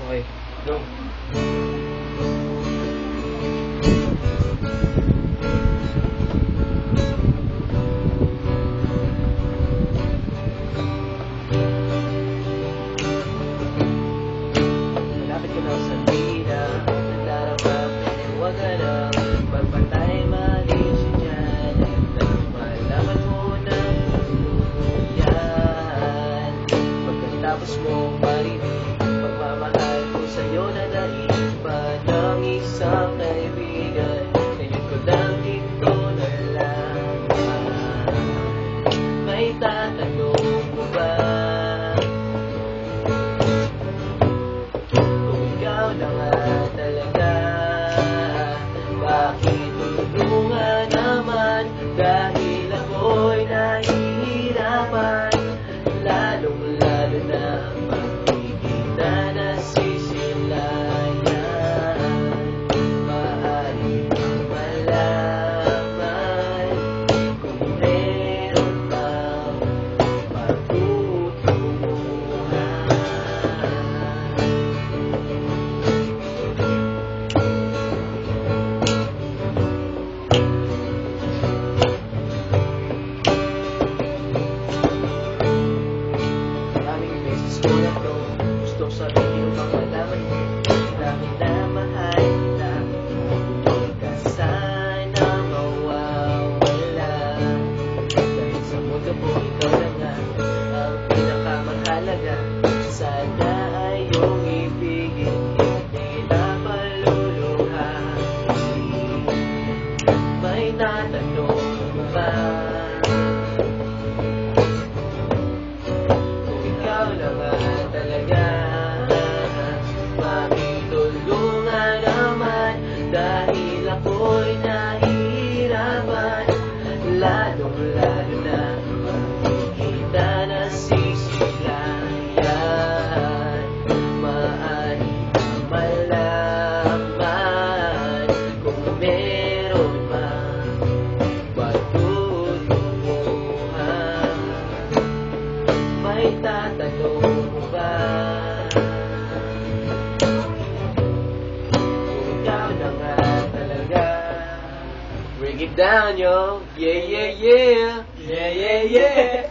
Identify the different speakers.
Speaker 1: Okay, go. Malapit ka na sa bida, nadarama, huwag ka na magpatay, maliw siya dyan. Malaman mo na yan. Pagkatapos mo marinig, pagmamahal ko sa'yo na naiba ng isang kaibigan. Ngayon ko lang dito nalaman. May tatanong mo ba kung ikaw na nga talaga? Bakit tulungan naman? Dahil ako'y nahihirapan, lalong-lalo na makikita na sisilayan. Maaari kang malaman kung meron kang patutunguhan. Maraming beses ko na to gusto sabihin upang malaman mo na minamahal kita. Huwag ka sana mawawala, dahil sa mundo ko ikaw na nga ang pinakamahalaga. Sana ay iyong ibigin, hindi na paluluhain. May tatanong mo ba kung ikaw na nga talaga? Makitulungan naman, dahil ako'y nahihirapan, lalong-lalo na makikita na sisilayan. Maaari kang malaman kung meron mang patutunguhan. May tatanong mo ba kung ikaw na nga talaga? Break it down, yo. Yeah, yeah, yeah. Yeah, yeah, yeah.